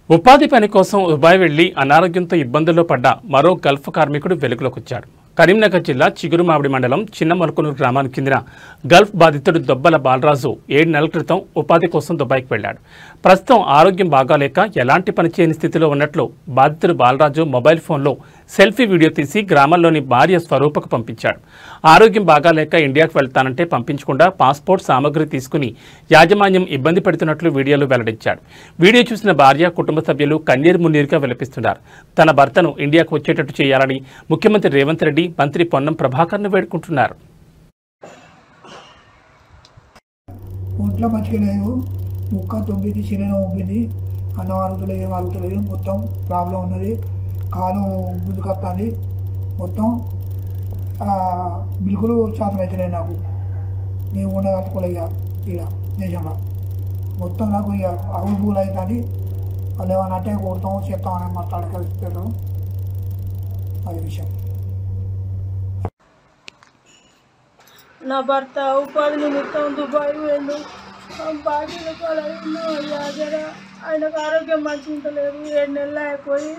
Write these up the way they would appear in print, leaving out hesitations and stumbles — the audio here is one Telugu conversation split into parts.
ఉపాధి పని కోసం దుబాయ్ వెళ్లి అనారోగ్యంతో ఇబ్బందుల్లో పడ్డ మరో గల్ఫ్ కార్మికుడు వెలుగులోకి వచ్చాడు. కరీంనగర్ జిల్లా చిగురుమామిడి మండలం చిన్నమలకునూరు గ్రామానికి చెందిన గల్ఫ్ బాధితుడు దొబ్బల బాలరాజు 7 నెలల క్రితం ఉపాధి కోసం దుబాయ్కి వెళ్లాడు. ప్రస్తుతం ఆరోగ్యం బాగాలేక ఎలాంటి పని చేయని స్థితిలో ఉన్నట్లు బాధితుడు బాలరాజు మొబైల్ ఫోన్లో సెల్ఫీ వీడియో తీసి గ్రామంలోని భార్య స్వరూపకు పంపించాడు. ఆరోగ్యం బాగాలేక ఇండియాకు వెళ్తానంటే పంపించకుండా పాస్పోర్ట్ సామగ్రి తీసుకుని యాజమాన్యం ఇబ్బంది పెడుతున్నట్లు వీడియోలో వెల్లడించాడు. వీడియో చూసిన భార్య కుటుంబ సభ్యులు కన్నీరు మున్నీరుగా విలపిస్తున్నారు. తన భర్తను ఇండియాకు వచ్చేటట్టు చేయాలని ముఖ్యమంత్రి రేవంత్ రెడ్డి, మంత్రి పొన్నం ప్రభాకర్ను వేడుకుంటున్నారు. ఒంట్లో మంచిగా లేదు, ముక్క తొమ్మిది, చిన్న ఉబ్బింది, అన్నం అరుగుతలేదు, ఏం అరుగుతలేదు, మొత్తం ప్రాబ్లం ఉన్నది. కాలు ముందుకు వస్తుంది, మొత్తం బిల్కులు శాతం అవుతున్నాయి. నాకు నేను ఉండగలుగుకోలేక ఇలా దేశంలో మొత్తం నాకు ఇక అరుగు పూలు అవుతుంది. వాళ్ళు ఏమన్నా అంటే కొడతాము చెప్తామని మాట్లాడగలుగుతారు. అది విషయం. నా భర్త ఉపాధి నిమిత్తం దుబాయ్ వెళ్ళు బాకీల పాలైన ఆయనకు ఆరోగ్యం మంచిగా ఉంటలేదు. 7 నెలలు అయిపోయి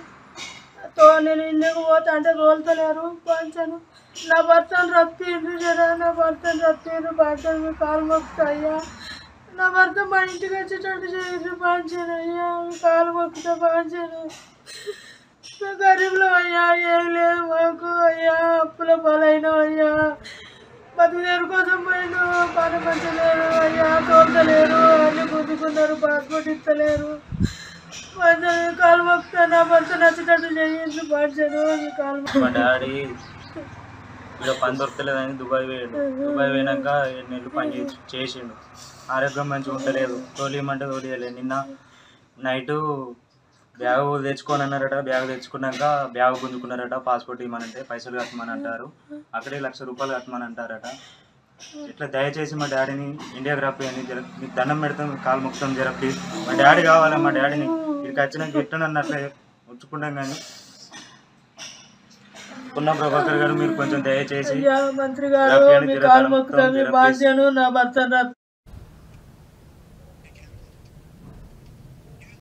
నేను ఇండియాకు పోతా అంటే తోలుతలేరు. పంచాను నా భర్తను రప్పిండ్రు జరా, నా భర్తను రప్పిండ్రు. భర్తను కాలు మొక్కుతాయ్యా, నా భర్త మా ఇంటికి వచ్చేటట్టు చేయండి. పంచాను అయ్యా, కాలు మొక్కుతా పంచాను. గరీబ్లో అయ్యా, ఏం లేదు మాకు అయ్యా, అప్పుల పాలైన అయ్యా, బతుకుదేరు కోసం పోయిన పని పంచలేరు అయ్యా, తోలుతలేరు, అన్ని గుద్దుకున్నారు, పాస్పోర్ట్ ఇస్తలేరు. కాలు మొక్కుతా, నా భర్త నచ్చేటట్టు చేయండి. పంచాను కాలు. మా డాడీ ఇక్కడ పని దొరకలేదని దుబాయ్ పోయాడు. దుబాయ్ పోయినాక 7 నెలలు పని చేసిండు. ఆరోగ్యం మంచిగా ఉండలేదు, తోలియమంటే తోలియలేదు. నిన్న నైటు బ్యాగ్ తెచ్చుకొని అన్నారట. బ్యాగ్ తెచ్చుకున్నాక బ్యాగ్ గుంజుకున్నారట. పాస్పోర్ట్ ఇవ్వమంటే పైసలు కట్టమని అంటారు. అక్కడే ₹1,00,000 కట్టమని అంటారట. ఇట్లా దయచేసి మా డాడీని ఇండియాకి రాపోయాని మీకు దండం పెడతాం, కాలు మొక్కుతాం జర ప్లీజ్. మా డాడీ కావాలి. మా డాడీని ఇక్కడికి వచ్చినాక ఎట్టునన్ను అట్లా ఉంచుకుంటాం. కానీ పొన్నం ప్రభాకర్ గారు మీరు కొంచెం దయచేసి మంత్రి గారు మీ కాలు మొక్కుతాం, మీ బాధ్యను నా భర్త